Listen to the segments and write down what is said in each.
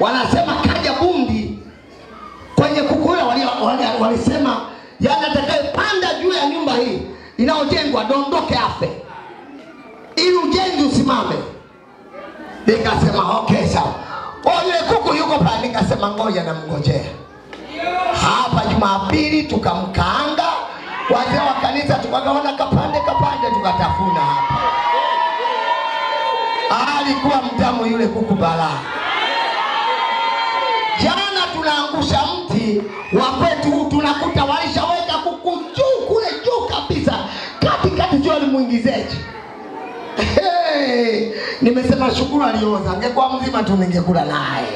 wanasema kaja bundi kwenye kukula, walisema yani atakayepanda juu ya nyumba hii inaojengwa dondoke afe ili ujenzi usimame. Nikasema okay sawa. Yule kuku yuko pale, nikasema ngoja na mngojea. Hapa Jumapili tukamkaanga, wazee wa kanisa tukagawana kapande tukatafuna hapa. Alikuwa mtamu yule kuku balaa. Jana tunaangusha mti wa kwetu, tunakuta walishaweka kuku juu kule juu kabisa. Katikati jua limuingizeje. Nimesema shukuru alioza, angekuwa mzima tu ningekula naye.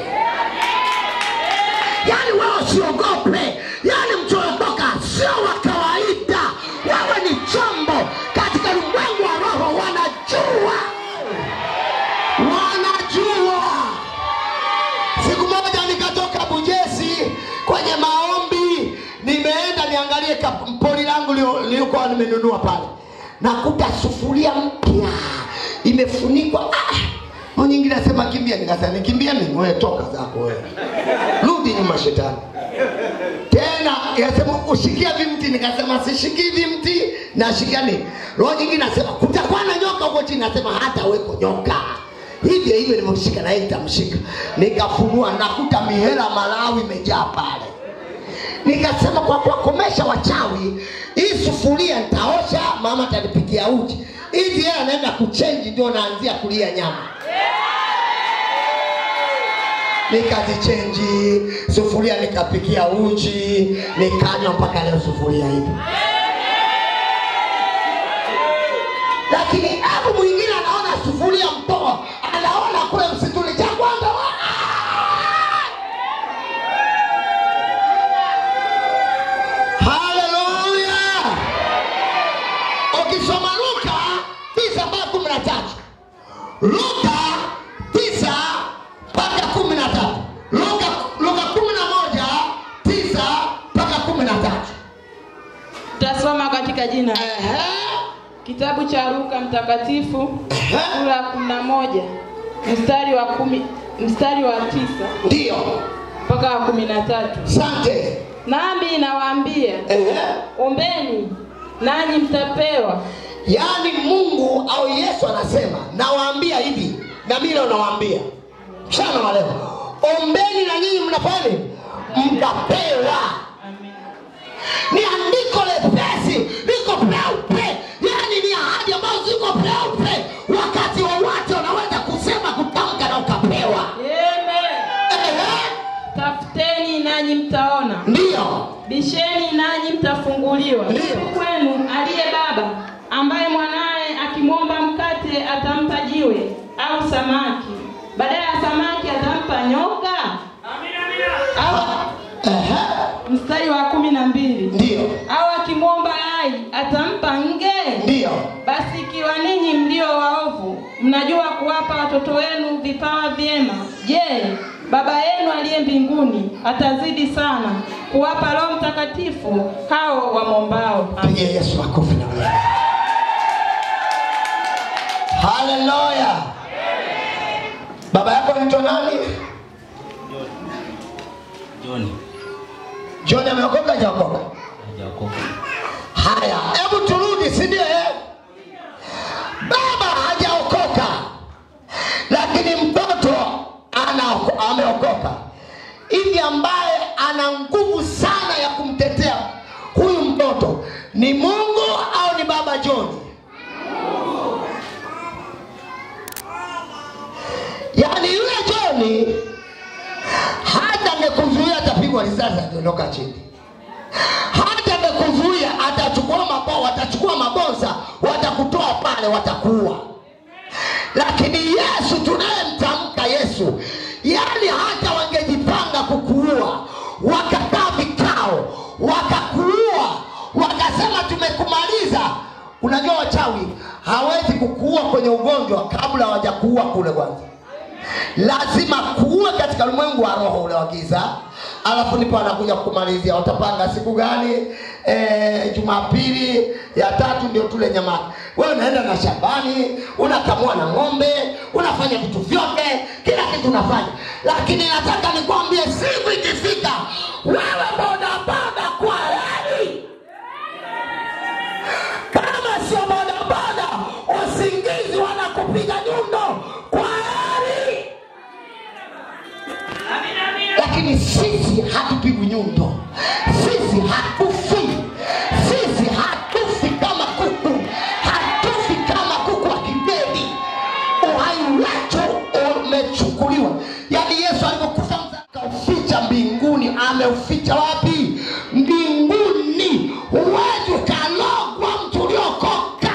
Yani wewe usiogope. Yani mchoroboka sio wa kawaida. Wewe ni chombo katika ulimwengu wa roho. Wanajua. Siku moja nikatoka Bujesi kwenye maombi, nimeenda niangalie poli langu lilikuwa nimenunua pale. Nakuta sufuria mpya imefunikwa. Nyingine nasema kimbia, nikasema nikimbia mimi, wewe toka zako wewe. Rudi nyuma shetani. Tena yasema ushikia vimti, nikasema sishiki vimti, nashikia nini? Roho nyingine nasema kutakuwa na nyoka huko chini, nasema hata weko nyoka. Hivyo nimemshika na yeye nitamshika. Nikafunua nakuta mihela Malawi imejaa pale. Nikasema kwa komesha wachawi, hii sufuria nitaosha, mama atanipikia uji. Hizi yeye anaenda kuchange ndio naanzia kulia nyama. Nikazichange sufuria, nikapikia uji, nikanywa mpaka leo sufuria hivi. Lakini hapo mwingine anaona sufuria mtoa, anaona kule msituni cha kwanza. Haleluya. Ukisoma Luka 9:13. Luka 9:13. Luka 11:9-13. Tutasoma katika jina. Kitabu cha Luka mtakatifu sura 11 mstari wa 9 ndio mpaka 13. Asante. Nami nawaambia, ombeni nanyi mtapewa. Yani Mungu au Yesu anasema nawaambia hivi, na mimi nawaambia mchana wa leo, ombeni na nyinyi mnafanya mtapewa. Amen. Ni andiko lepesi, liko peupe. Yani ni ahadi ambazo ziko peupe. Wakati wowote unaweza kusema kutamka na ukapewa. Amen. Tafuteni nanyi mtaona. Ndio. Bisheni nanyi mtafunguliwa. Ndio. Kwenu aliye baba ambaye mwanae akimwomba mkate atampa jiwe, au samaki badala ya samaki atampa nyoka? Amina. Mstari wa 12. Ndio. Au akimwomba yai atampa nge? Ndio. Basi ikiwa ninyi mlio waovu mnajua kuwapa watoto wenu vipawa vyema, je, Baba yenu aliye mbinguni atazidi sana kuwapa Roho Mtakatifu hao wamwombao. Pigia Yesu makofi na wewe. Haleluya. Baba yako anaitwa nani? John ameokoka hajaokoka? Hajaokoka. Haya, hebu turudi, si ndio Baba hajaokoka, lakini mtoto ameokoka. Hivi ambaye ana nguvu sana ya kumtetea huyu mtoto ni Mungu au ni Baba John? Yani yule John hata angekuzuia atapigwa risasi ataondoka chini. Hata angekuzuia atachukua mabao, atachukua mabonza, watakutoa pale, watakuua. Lakini Yesu tunayemtamka Yesu, yani hata wangejipanga kukuua, wakakaa vikao, wakakuua, wakasema tumekumaliza. Unajua wachawi hawezi kukuua kwenye ugonjwa kabla hawajakuua kule kwanza. Lazima kuwe katika ulimwengu wa roho ule wa giza. Alafu ndipo anakuja kumalizia utapanga siku gani? Jumapili ya 3 ndio tule nyama. Wewe unaenda na shambani, unakamua na ng'ombe, unafanya vitu vyote, kila kitu unafanya. Lakini nataka nikwambie siku ikifika, wewe bodaboda kwa heri. Kama sio bodaboda, usingizi wanakupiga nyundo kwa heri. Lakini sisi hatupigwi nyundo. Sisi hatufi. Sisi hatufi kama kuku. Hatufi kama kuku wa kibedi. Uhai wetu umechukuliwa. Yaani Yesu alipokufa kauficha mbinguni. Ameuficha wapi? Mbinguni. Huwezi ukalogwa mtu uliokoka.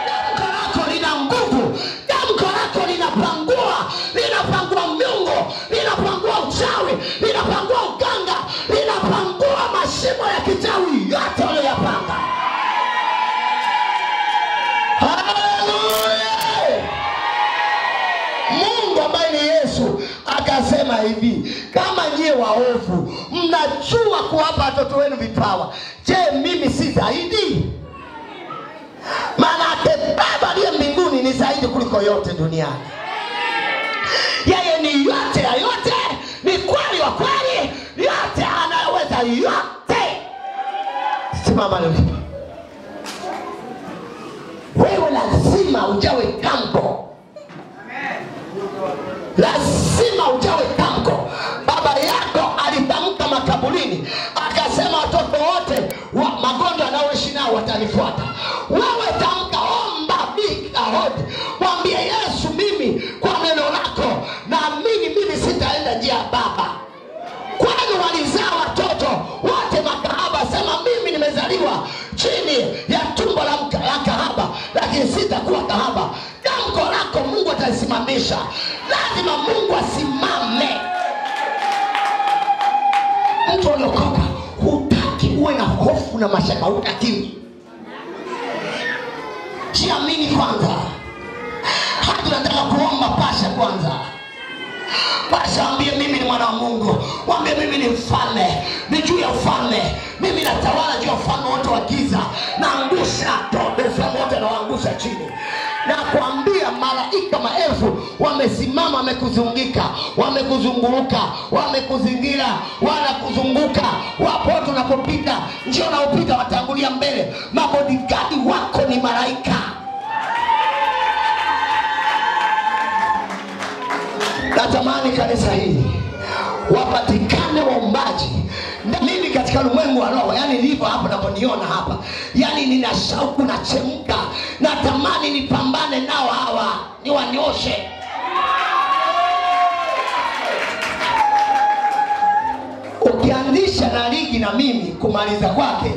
Damko lako lina nguvu. Damko lako linapangua. Linapangua miungu. Linapangua uchawi. Linapangua uganga. Linapangua mashimo ya kichawi yote waliyopanga. Haleluya! Mungu ambaye ni Yesu akasema hivi, kama nyie waovu mnajua kuwapa watoto wenu vipawa, je, mimi si zaidi? Maana Baba aliye mbinguni ni zaidi kuliko yote duniani. Yeye ni yote ya yote, ni kweli wa kweli, yote anayeweza yote. Simama leo. Wewe lazima ujawe tamko. Lazima ujawe tamko. Baba yako alitamka makaburini, akasema watoto wote wa magonjwa anaoishi nao watanifuata. Wewe tamka, omba big ahadi. Mwambie Yesu, mimi kwa neno lako naamini mimi sitaenda njia ya baba. Kwani walizaa watoto wote makahaba, sema mimi nimezaliwa chini ya tumbo la kahaba, lakini sitakuwa kahaba. Tamko lako Mungu atalisimamisha. Lazima Mungu asimame. Mtu uliokoka hutaki uwe na hofu na mashaka, hutaki. Jiamini kwanza. Hadi nataka kuomba pasha kwanza. Pasha ambie mimi ni mwana wa Mungu. Mwambie mimi ni mfalme. Ni juu ya ufalme. Mimi natawala juu ya ufalme wote wa giza. Naangusha tobe ufalme wote na waangusha chini. Na kuambia malaika maelfu wamesimama, wamekuzunguka, wamekuzunguruka, wamekuzingira, wanakuzunguka. Wapo tunapopita, njia unaopita watangulia mbele. Mabodigadi wako ni malaika. Natamani kanisa hili wapatikane waombaji. Na mimi katika ulimwengu wa roho, yani nilivyo hapa naponiona hapa, yani nina shauku na chemka. Natamani nipambane nao hawa, niwanyoshe. Ukianzisha na ligi na mimi kumaliza kwake,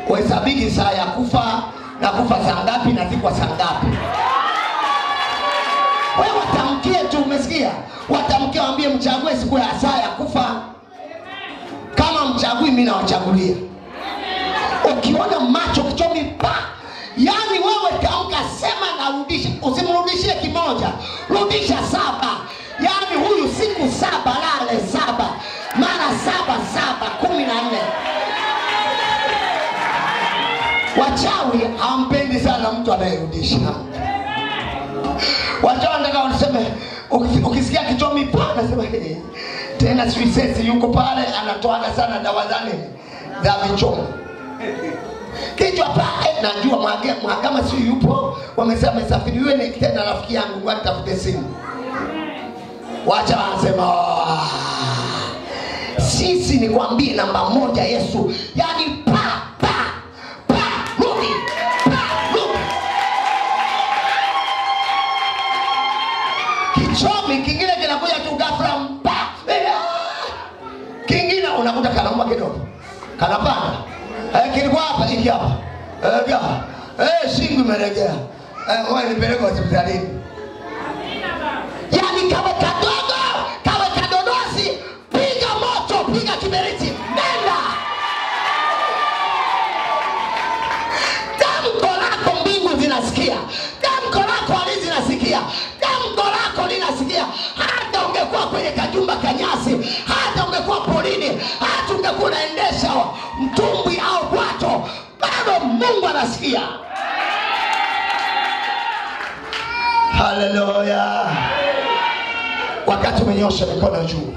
uhesabiki saa ya kufa na kufa saa ngapi na zikwa saa ngapi. Wewe watamkie tu, umesikia? Watamkie, waambie mchague siku ya saa ya kufa. Kama mchagui mimi nawachagulia. Ukiona macho kichomi pa, yani wewe tamka, sema narudisha. Usimrudishie kimoja, rudisha 7. Yani huyu siku 7 lale 7. Maana 7 14. Wachawi hampendi sana mtu anayerudisha. Wachawi wanataka waseme, ukisikia kichomi pa nasema tena Swisesi yuko pale anatoaga sana dawa za nini? Za vichomo. Kichwa pale najua mahakama si yupo, wamesema amesafiri. Yule ni tena rafiki yangu, ngoja nitafute simu. Wacha wanasema sisi ni kwambie namba 1 Yesu. Yani pa rudi. Kichomi kingine kinakuja tu ghafla mpa. Kingine unakuta kanauma kidogo. Kanapanda. Kilikuwa hapa, hiki hapa. Shingo imelegea. Wewe nipeleke hospitalini. Yani kawe kadogo, kawe kadodosi, piga moto, piga kiberiti, nenda. Tamko lako mbingu zinasikia. Tamko lako ardhi zinasikia. Tamko kwenye kajumba kanyasi, hata ungekuwa polini, hata ungekuwa unaendesha mtumbwi au bwato, bado Mungu anasikia. Haleluya. Wakati umenyosha mikono juu,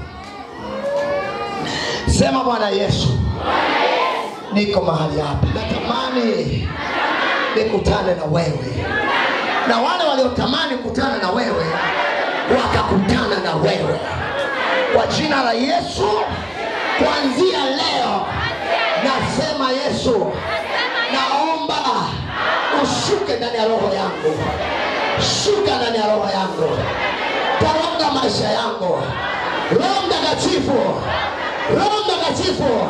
sema Bwana Yesu, niko mahali hapa, natamani nikutane na wewe, na wale waliotamani kukutana na wewe wakakutana na wewe. Kwa jina la Yesu, kuanzia leo nasema Yesu, naomba ushuke ndani ya roho yangu, shuka ndani ya roho yangu, tawala maisha yangu. Roho Mtakatifu, Roho Mtakatifu,